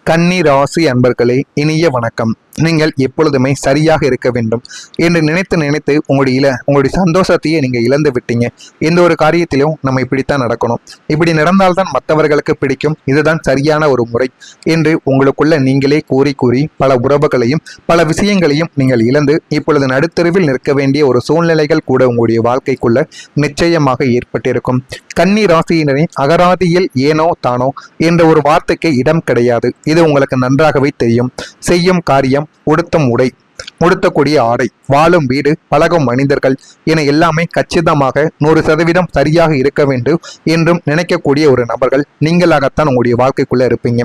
கன்னி ராசி அன்பர்களே, இனிய வணக்கம். நீங்கள் எப்பொழுதுமே சரியாக இருக்க வேண்டும் என்று நினைத்து நினைத்து உங்களுடைய சந்தோஷத்தையே நீங்கள் இழந்து விட்டீங்க. எந்த ஒரு காரியத்திலும் நம்ம இப்படித்தான் நடக்கணும், இப்படி நடந்தால்தான் மற்றவர்களுக்கு பிடிக்கும், இதுதான் சரியான ஒரு முறை என்று உங்களுக்குள்ள நீங்களே கூறி கூறி பல உறவுகளையும் பல விஷயங்களையும் நீங்கள் இழந்து இப்பொழுது நடுத்தருவில் நிற்க வேண்டிய ஒரு சூழ்நிலைகள் கூட உங்களுடைய வாழ்க்கைக்குள்ள நிச்சயமாக ஏற்பட்டிருக்கும். கன்னி ராசியினரின் அகராதியில் ஏனோ தானோ என்ற ஒரு வார்த்தைக்கு இடம் கிடையாது. இது உங்களுக்கு நன்றாகவே தெரியும். செய்யும் காரியம், உடுத்தும் உடை, உடுத்தக்கூடிய ஆடை, வாழும் வீடு, பழகும் மனிதர்கள் என எல்லாமே கச்சிதமாக 100% சரியாக இருக்க வேண்டும் என்றும் நினைக்கக்கூடிய ஒரு நபர்கள் நீங்களாகத்தான் உங்களுடைய வாழ்க்கைக்குள்ள இருப்பீங்க.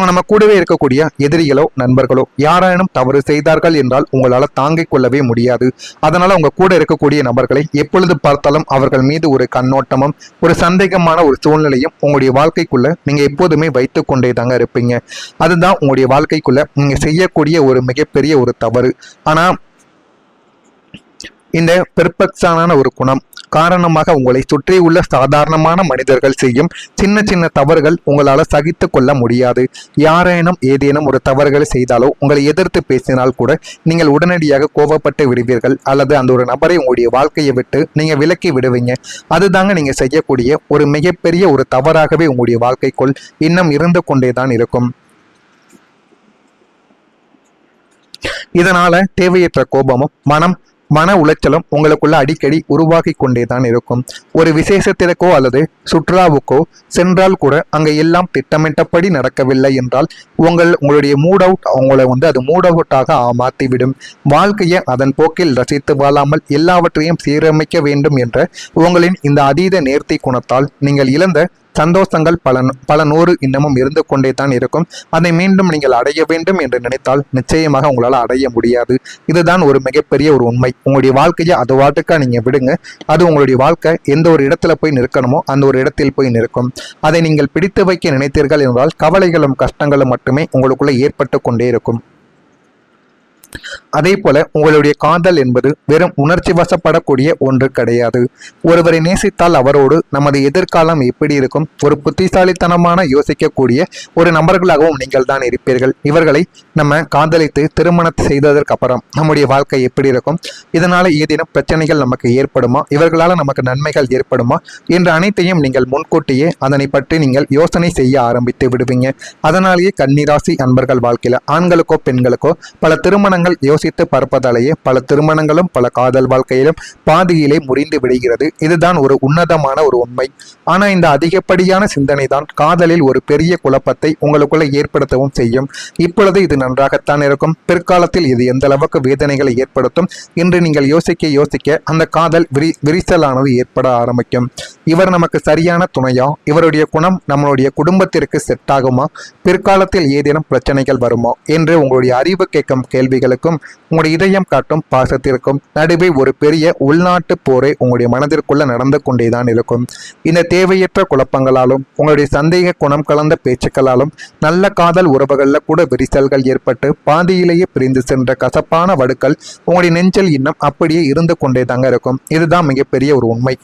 நம்ம கூடவே இருக்கக்கூடிய எதிரிகளோ நண்பர்களோ யாரானும் தவறு செய்தார்கள் என்றால் உங்களால் தாங்கிக் கொள்ளவே முடியாது. அதனால உங்க கூட இருக்கக்கூடிய நபர்களை எப்பொழுது பார்த்தாலும் அவர்கள் மீது ஒரு கண்ணோட்டமும் ஒரு சந்தேகமான ஒரு சூழ்நிலையும் உங்களுடைய வாழ்க்கைக்குள்ள நீங்க எப்போதுமே வைத்து கொண்டே தாங்க இருப்பீங்க. அதுதான் உங்களுடைய வாழ்க்கைக்குள்ள நீங்க செய்யக்கூடிய ஒரு மிகப்பெரிய ஒரு தவறு. ஆனா இந்த பெர்ஃபெக்ஷனான ஒரு குணம் காரணமாக உங்களை சுற்றி உள்ள சாதாரணமான மனிதர்கள் செய்யும் சின்ன சின்ன தவறுகள் உங்களால் சகித்து கொள்ள முடியாது. யாரேனும் ஏதேனும் ஒரு தவறுகளை செய்தாலோ உங்களை எதிர்த்து பேசினால் கூட நீங்கள் உடனடியாக கோபப்பட்டு விடுவீர்கள், அல்லது அந்த ஒரு நபரை உங்களுடைய வாழ்க்கையை விட்டு நீங்க விலக்கி விடுவீங்க. அதுதாங்க நீங்க செய்யக்கூடிய ஒரு மிகப்பெரிய ஒரு தவறாகவே உங்களுடைய வாழ்க்கைக்குள் இன்னும் இருந்து கொண்டேதான் இருக்கும். இதனால தேவையற்ற கோபமும் மன உளைச்சலும் உங்களுக்குள்ள அடிக்கடி உருவாகி கொண்டேதான் இருக்கும். ஒரு விசேஷத்திற்கோ அல்லது சுற்றுலாவுக்கோ சென்றால் கூட அங்கே எல்லாம் திட்டமிட்டபடி நடக்கவில்லை என்றால் உங்களுடைய மூட் அவுட் உங்களை அது மூட் அவுட்டாக மாற்றிவிடும். வாழ்க்கையை அதன் போக்கில் ரசித்து வாழாமல் எல்லாவற்றையும் சீரமைக்க வேண்டும் என்ற உங்களின் இந்த அதீத நேர்த்தி குணத்தால் நீங்கள் இழந்த சந்தோஷங்கள் பல நூறு இன்னமும் இருந்து கொண்டே தான் இருக்கும். அதை மீண்டும் நீங்கள் அடைய வேண்டும் என்று நினைத்தால் நிச்சயமாக உங்களால் அடைய முடியாது. இதுதான் ஒரு மிகப்பெரிய ஒரு உண்மை. உங்களுடைய வாழ்க்கையை அது வாட்டுக்கா நீங்க விடுங்க. அது உங்களுடைய வாழ்க்கை எந்த ஒரு இடத்துல போய் நிற்கணுமோ அந்த ஒரு இடத்தில் போய் நிற்கும். அதை நீங்கள் பிடித்து வைக்க நினைத்தீர்கள் என்றால் கவலைகளும் கஷ்டங்களும் மட்டுமே உங்களுக்குள்ள ஏற்பட்டு கொண்டே இருக்கும். அதே போல உங்களுடைய காதல் என்பது வெறும் உணர்ச்சி வசப்படக்கூடிய ஒன்று கிடையாது. ஒருவரை நேசித்தால் அவரோடு நமது எதிர்காலம் எப்படி இருக்கும், ஒரு புத்திசாலித்தனமான யோசிக்கக்கூடிய ஒரு நபர்களாகவும் நீங்கள் தான் இருப்பீர்கள். இவர்களை நம்ம காதலித்து திருமணத்தை செய்ததற்கு அப்புறம் நம்முடைய வாழ்க்கை எப்படி இருக்கும், இதனால ஏதேனும் பிரச்சனைகள் நமக்கு ஏற்படுமா, இவர்களால் நமக்கு நன்மைகள் ஏற்படுமா என்ற அனைத்தையும் நீங்கள் முன்கூட்டியே அதனை பற்றி நீங்கள் யோசனை செய்ய ஆரம்பித்து விடுவீங்க. அதனாலேயே கன்னிராசி அன்பர்கள் வாழ்க்கையில ஆண்களுக்கோ பெண்களுக்கோ பல திருமணங்கள் யோசித்து பார்ப்பதாலேயே பல திருமணங்களும் பல காதல் வாழ்க்கையிலும் பாதியிலே முறிந்து விடுகிறது. இதுதான் ஒரு உன்னதமான ஒரு உண்மை. ஆனா இந்த அதிகப்படியான சிந்தனை தான் காதலில் ஒரு பெரிய குழப்பத்தை உங்களுக்குள்ள ஏற்படுத்தவும் செய்யும். இப்பொழுது இது நன்றாகத்தான் இருக்கும், பிற்காலத்தில் இது எந்த அளவுக்கு வேதனைகளை ஏற்படுத்தும் என்று நீங்கள் யோசிக்க அந்த காதல் விரிசலானது ஏற்பட ஆரம்பிக்கும். இவர் நமக்கு சரியான துணையா, இவருடைய குணம் நம்மளுடைய குடும்பத்திற்கு செட் ஆகுமா, பிற்காலத்தில் ஏதேனும் பிரச்சனைகள் வருமா என்று உங்களுடைய அறிவு கேட்கும் கேள்விகளுக்கும் உங்களுடைய இதயம் காட்டும் பாசத்திற்கும் நடுவே ஒரு பெரிய உள்நாட்டு போரே உங்களுடைய மனதிற்குள்ள நடந்து கொண்டேதான் இருக்கும். இந்த தேவையற்ற குழப்பங்களாலும் உங்களுடைய சந்தேக குணம் கலந்த பேச்சுக்களாலும் நல்ல காதல் உறவுகளில் கூட விரிசல்கள் ஏற்பட்டு பாதியிலேயே பிரிந்து சென்ற கசப்பான வடுக்கள் உங்களுடைய நெஞ்சில் இன்னும் அப்படியே இருந்து கொண்டே தாங்க இருக்கும். இதுதான் மிகப்பெரிய ஒரு உண்மை.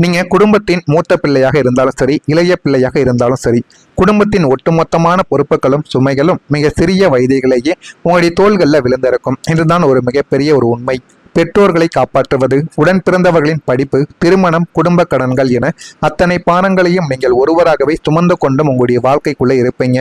நீங்க குடும்பத்தின் மூத்த பிள்ளையாக இருந்தாலும் சரி, இளைய பிள்ளையாக இருந்தாலும் சரி, குடும்பத்தின் ஒட்டுமொத்தமான பொறுப்புகளும் சுமைகளும் மிக சிறிய வயதிலேயே உங்களுடைய தோள்களில் விழுந்திருக்கும். இதுதான் ஒரு மிகப்பெரிய ஒரு உண்மை. பெற்றோர்களை காப்பாற்றுவது, உடன் பிறந்தவர்களின் படிப்பு, திருமணம், குடும்ப கடன்கள் என அத்தனை பாரங்களையும் நீங்கள் ஒருவராகவே சுமந்து கொண்டும் உங்களுடைய வாழ்க்கைக்குள்ளே இருப்பீங்க.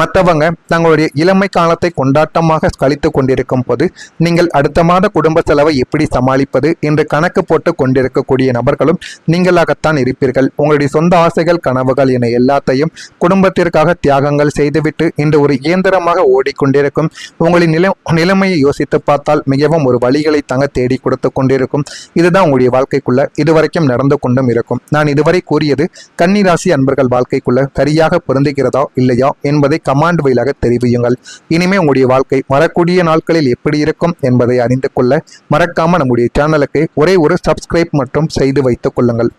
மற்றவங்க தங்களுடைய இளமை காலத்தை கொண்டாட்டமாக கழித்து கொண்டிருக்கும் போது நீங்கள் அடுத்த மாத குடும்ப செலவை எப்படி சமாளிப்பது என்று கணக்கு போட்டு கொண்டிருக்கக்கூடிய நபர்களும் நீங்களாகத்தான் இருப்பீர்கள். உங்களுடைய சொந்த ஆசைகள், கனவுகள் என எல்லாத்தையும் குடும்பத்திற்காக தியாகங்கள் செய்துவிட்டு இன்று ஒரு இயந்திரமாக ஓடிக்கொண்டிருக்கும் உங்களின் நிலைமையை யோசித்து பார்த்தால் மிகவும் ஒரு வழிகளை தங்க தேடி கொடுத்து கொண்டிருக்கும். இதுதான் உங்களுடைய வாழ்க்கைக்குள்ள இதுவரைக்கும் நடந்து கொண்டும் இருக்கும். நான் இதுவரை கூறியது கன்னிராசி அன்பர்கள் வாழ்க்கைக்குள்ள சரியாக பொருந்துகிறதா இல்லையா என்பதை கமாண்ட் வழியாக தெரிவியுங்கள். இனிமே உங்களுடைய வாழ்க்கை வரக்கூடிய நாட்களில் எப்படி இருக்கும் என்பதை அறிந்து கொள்ள மறக்காம நம்முடைய சேனலுக்கு ஒரே ஒரு சப்ஸ்கிரைப் மற்றும் செய்து வைத்துக் கொள்ளுங்கள்.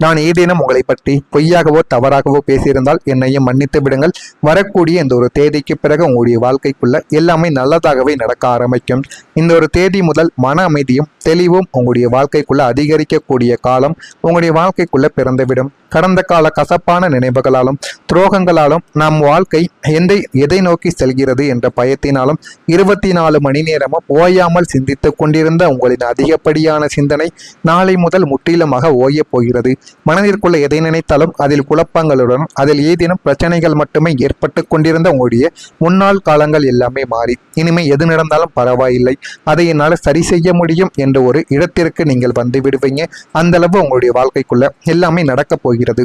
நான் ஏதேனும் உங்களை பற்றி பொய்யாகவோ தவறாகவோ பேசியிருந்தால் என்னையும் மன்னித்து விடுங்கள். வரக்கூடிய இந்த ஒரு தேதிக்கு பிறகு உங்களுடைய வாழ்க்கைக்குள்ள எல்லாமே நல்லதாகவே நடக்க ஆரம்பிக்கும். இந்த ஒரு தேதி முதல் மன அமைதியும் தெளிவும் உங்களுடைய வாழ்க்கைக்குள்ள அதிகரிக்கக்கூடிய காலம் உங்களுடைய வாழ்க்கைக்குள்ள பிறந்துவிடும். கடந்த கால கசப்பான நினைவுகளாலும் துரோகங்களாலும் நம் வாழ்க்கை எதை நோக்கி செல்கிறது என்ற பயத்தினாலும் 24 மணி நேரமும் ஓயாமல் சிந்தித்துக் கொண்டிருந்த உங்களின் அதிகப்படியான சிந்தனை நாளை முதல் முற்றிலுமாக ஓயப் போகிறது. மனதிற்குள்ள எதை நினைத்தாலும் அதில் குழப்பங்களுடன் அதில் ஏதேனும் பிரச்சனைகள் மட்டுமே ஏற்பட்டு கொண்டிருந்த உங்களுடைய முன்னாள் காலங்கள் எல்லாமே மாறி இனிமே எது நடந்தாலும் பரவாயில்லை, அதை என்னால் சரி செய்ய முடியும் என்ற ஒரு இடத்திற்கு நீங்கள் வந்து விடுவீங்க. அந்த அளவு உங்களுடைய வாழ்க்கைக்குள்ள எல்லாமே நடக்கப் போகிறது.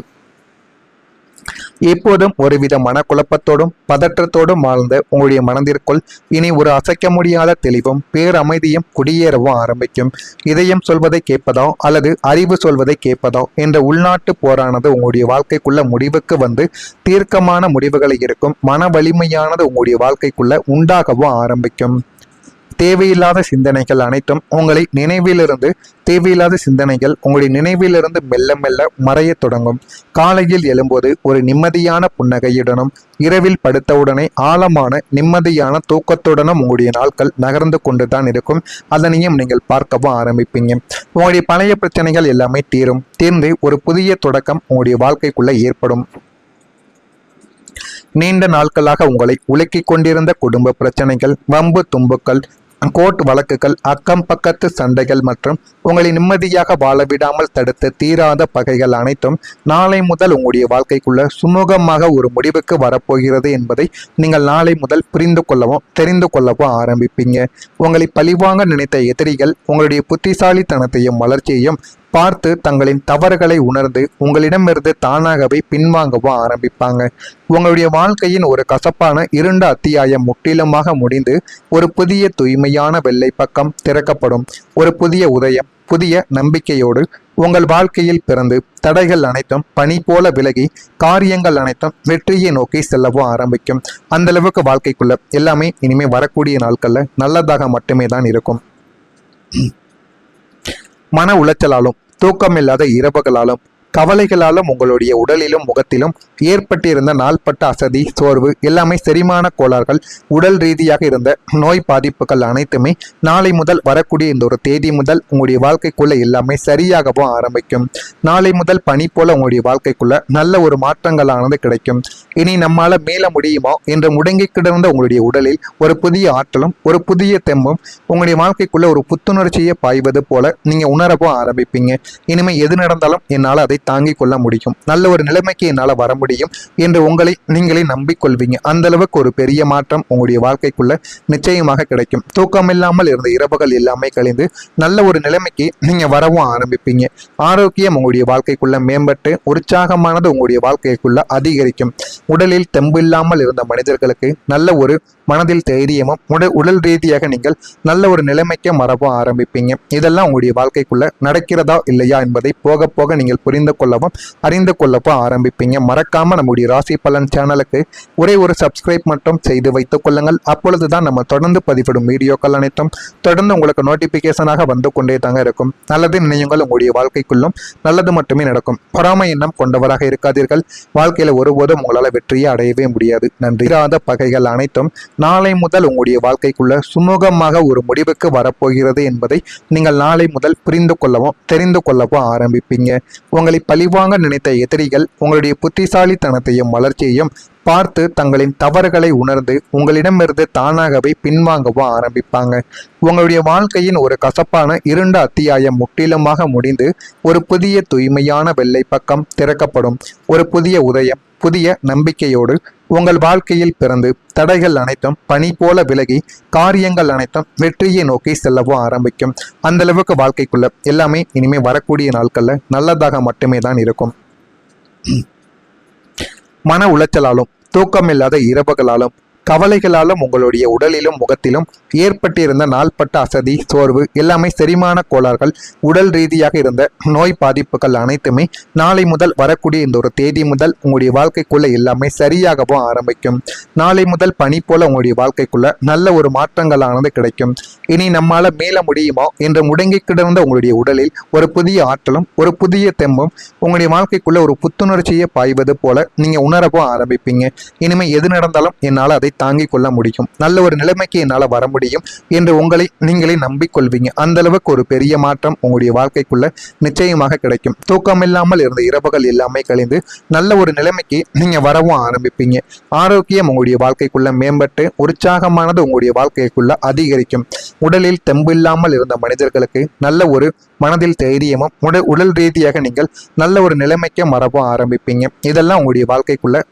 எப்போதும் ஒருவித மனக்குழப்பத்தோடும் பதற்றத்தோடும் வாழ்ந்த உங்களுடைய மனதிற்குள் இனி ஒரு அசைக்க முடியாத தெளிவும் பேரமைதியும் குடியேறவும் ஆரம்பிக்கும். இதயம் சொல்வதை கேட்பதோ அல்லது அறிவு சொல்வதை கேட்பதோ என்ற உள்நாட்டு போரானது உங்களுடைய வாழ்க்கைக்குள்ள முடிவுக்கு வந்து தீர்க்கமான முடிவுகளை இருக்கும். மன வலிமையானது உங்களுடைய வாழ்க்கைக்குள்ள உண்டாகவும் ஆரம்பிக்கும். தேவையில்லாத சிந்தனைகள் அனைத்தும் உங்களை தேவையில்லாத சிந்தனைகள் உங்களுடைய நினைவிலிருந்து மெல்ல மெல்ல மறைய தொடங்கும். காலையில் எழும்போது ஒரு நிம்மதியான புன்னகையுடனும் இரவில் படுத்தவுடனே ஆழமான நிம்மதியான தூக்கத்துடனும் உங்களுடைய நாட்கள் நகர்ந்து கொண்டுதான் இருக்கும். அதனையும் நீங்கள் பார்க்கவும் ஆரம்பிப்பீங்க. உங்களுடைய பழைய பிரச்சனைகள் எல்லாமே தீர்ந்து ஒரு புதிய தொடக்கம் உங்களுடைய வாழ்க்கைக்குள்ள ஏற்படும். நீண்ட நாட்களாக உங்களை உலுக்கிக் கொண்டிருந்த குடும்ப பிரச்சனைகள், வம்பு தும்புக்கள், கோர்ட் வழக்குகள், அக்கம் பக்கத்து சண்டைகள் மற்றும் உங்களை நிம்மதியாக வாழ விடாமல் தடுத்த தீராத பகைகள் அனைத்தும் நாளை முதல் உங்களுடைய வாழ்க்கைக்குள்ள சுமூகமாக ஒரு முடிவுக்கு வரப்போகிறது என்பதை நீங்கள் நாளை முதல் புரிந்து கொள்ளவும் தெரிந்து கொள்ளவும் ஆரம்பிப்பீங்க. உங்களை பழிவாங்க நினைத்த எதிரிகள் உங்களுடைய புத்திசாலித்தனத்தையும் வளர்ச்சியையும் பார்த்து தங்களின் தவறுகளை உணர்ந்து உங்களிடமிருந்து தானாகவே பின்வாங்கவும் ஆரம்பிப்பாங்க. உங்களுடைய வாழ்க்கையின் ஒரு கசப்பான இருண்ட அத்தியாயம் முற்றிலுமாக முடிந்து ஒரு புதிய தூய்மையான வெள்ளை பக்கம் திறக்கப்படும். ஒரு புதிய உதயம் புதிய நம்பிக்கையோடு உங்கள் வாழ்க்கையில் பிறந்து தடைகள் அனைத்தும் பனி போல விலகி காரியங்கள் அனைத்தும் வெற்றியை நோக்கி செல்லவும் ஆரம்பிக்கும். அந்த அளவுக்கு வாழ்க்கைக்குள்ள எல்லாமே இனிமே வரக்கூடிய நாட்கள்ல நல்லதாக மட்டுமே தான் இருக்கும். மன உளைச்சலாலும் தூக்கமில்லாத இரவுகளாலும் கவலைகளாலும் உங்களுடைய உடலிலும் முகத்திலும் ஏற்பட்டிருந்த நாள்பட்ட அசதி சோர்வு எல்லாமே செரிமான கோளாறுகள் உடல் ரீதியாக இருந்த நோய் பாதிப்புகள் அனைத்துமே நாளை முதல் வரக்கூடிய இந்த ஒரு தேதி முதல் உங்களுடைய வாழ்க்கைக்குள்ள எல்லாமே சரியாகவும் ஆரம்பிக்கும். நாளை முதல் பனி போல உங்களுடைய வாழ்க்கைக்குள்ள நல்ல ஒரு மாற்றங்களானது கிடைக்கும். இனி நம்மால மேல முடியுமோ என்று முடங்கி கிடந்த உங்களுடைய உடலில் ஒரு புதிய ஆற்றலும் ஒரு புதிய தெம்பும் உங்களுடைய வாழ்க்கைக்குள்ள ஒரு புத்துணர்ச்சியை பாய்வது போல நீங்க உணரவும் ஆரம்பிப்பீங்க. இனிமே எது நடந்தாலும் என்னால் அதை தாங்கிக் கொள்ள முடியும், நல்ல ஒரு நிலைமைக்கு என்னால் வர முடியும் என்று உங்களை நீங்களே நம்பிக்கொள்வீங்க. அந்த அளவுக்கு ஒரு பெரிய மாற்றம் உங்களுடைய வாழ்க்கைக்குள்ள நிச்சயமாக கிடைக்கும். தூக்கமில்லாமல் இருந்த இரவுகள் எல்லாமே கழிந்து நல்ல ஒரு நிலைமைக்கு நீங்க வரவும் ஆரம்பிப்பீங்க. ஆரோக்கியம் உங்களுடைய வாழ்க்கைக்குள்ள மேம்பட்டு உற்சாகமானது உங்களுடைய வாழ்க்கைக்குள்ள அதிகரிக்கும். உடலில் தெம்பு இல்லாமல் இருந்த மனிதர்களுக்கு நல்ல ஒரு மனதில் தைரியமும் உடல் ரீதியாக நீங்கள் நல்ல ஒரு நிலைமைக்கு மறவும் ஆரம்பிப்பீங்க. இதெல்லாம் உங்களுடைய வாழ்க்கைக்குள்ள நடக்கிறதா இல்லையா என்பதை போக போக நீங்கள் புரிந்து கொள்ளவும் அறிந்து கொள்ளவும் ஆரம்பிப்பீங்க. மறக்காம நம்முடைய ராசி பலன் சேனலுக்கு ஒரே ஒரு சப்ஸ்கிரைப் மட்டும் செய்து வைத்துக் கொள்ளுங்கள். அப்பொழுதுதான் நம்ம தொடர்ந்து பதிவிடும் வீடியோக்கள் அனைத்தும் தொடர்ந்து உங்களுக்கு நோட்டிபிகேஷனாக வந்து கொண்டே தாங்க இருக்கும். நல்லது நினையுங்கள், உங்களுடைய வாழ்க்கைக்குள்ளும் நல்லது மட்டுமே நடக்கும். பொறாமை எண்ணம் கொண்டவராக இருக்காதீர்கள். வாழ்க்கையில ஒருபோதும் உங்களால் வெற்றியை அடையவே முடியாது. நன்றி. பகைகள் அனைத்தும் நாளை முதல் உங்களுடைய வாழ்க்கைக்குள்ள சுமூகமாக ஒரு முடிவுக்கு வரப்போகிறது என்பதை நீங்கள் நாளை முதல் புரிந்து கொள்ளவும் தெரிந்து கொள்ளவும் ஆரம்பிப்பீங்க. உங்களை பழிவாங்க நினைத்த எதிரிகள் உங்களுடைய புத்திசாலித்தனத்தையும் வளர்ச்சியையும் பார்த்து தங்களின் தவறுகளை உணர்ந்து உங்களிடமிருந்து தானாகவே பின்வாங்கவும் ஆரம்பிப்பாங்க. உங்களுடைய வாழ்க்கையின் ஒரு கசப்பான இருண்ட அத்தியாயம் முற்றிலுமாக முடிந்து ஒரு புதிய தூய்மையான வெள்ளை பக்கம் திறக்கப்படும். ஒரு புதிய உதயம் புதிய நம்பிக்கையோடு உங்கள் வாழ்க்கையில் பிறந்து தடைகள் அனைத்தும் பனி போல விலகி காரியங்கள் அனைத்தும் வெற்றியை நோக்கி செல்லவும் ஆரம்பிக்கும். அந்த அளவுக்கு வாழ்க்கைக்குள்ள எல்லாமே இனிமே வரக்கூடிய நாட்கள்ல நல்லதாக மட்டுமே தான் இருக்கும். மன உளைச்சலாலும் தூக்கமில்லாத இரவுகளாலும் கவலைகளாலும் உங்களுடைய உடலிலும் முகத்திலும் ஏற்பட்டிருந்த நாள்பட்ட அசதி சோர்வு எல்லாமே செரிமான கோளாறுகள் உடல் ரீதியாக இருந்த நோய் பாதிப்புகள் அனைத்துமே நாளை முதல் வரக்கூடிய இந்த ஒரு தேதி முதல் உங்களுடைய வாழ்க்கைக்குள்ள எல்லாமே சரியாகவும் ஆரம்பிக்கும். நாளை முதல் பனி போல உங்களுடைய வாழ்க்கைக்குள்ள நல்ல ஒரு மாற்றங்களானது கிடைக்கும். இனி நம்மால மேல முடியுமோ என்று முடங்கி கிடந்த உங்களுடைய உடலில் ஒரு புதிய ஆற்றலும் ஒரு புதிய தெம்பும் உங்களுடைய வாழ்க்கைக்குள்ள ஒரு புத்துணர்ச்சியை பாய்வது போல நீங்க உணரவும் ஆரம்பிப்பீங்க. இனிமே எது நடந்தாலும் என்னால் அதை தாங்கிக் கொள்ள முடியும், நல்ல ஒரு நிலைமைக்கு என்னால் வர முடியும் என்று உங்களை நீங்களே நம்பிக்கொள்வீங்க. அந்த அளவுக்கு ஒரு பெரிய மாற்றம் உங்களுடைய வாழ்க்கைக்குள்ள நிச்சயமாக கிடைக்கும். தூக்கம் இல்லாமல் இருந்த இரவுகள் எல்லாமே கழிந்து நல்ல ஒரு நிலைமைக்கு நீங்க வரவும் ஆரம்பிப்பீங்க. ஆரோக்கியம் உங்களுடைய வாழ்க்கைக்குள்ள மேம்பட்டு உற்சாகமானது உங்களுடைய வாழ்க்கைக்குள்ள அதிகரிக்கும். உடலில் தெம்பு இல்லாமல் இருந்த மனிதர்களுக்கு நல்ல ஒரு மனதில் தைரியமும் உடல் ரீதியாக நீங்கள் நல்ல ஒரு நிலைமைக்கு மறவும் ஆரம்பிப்பீங்க. இதெல்லாம் உங்களுடைய வாழ்க்கைக்குள்ள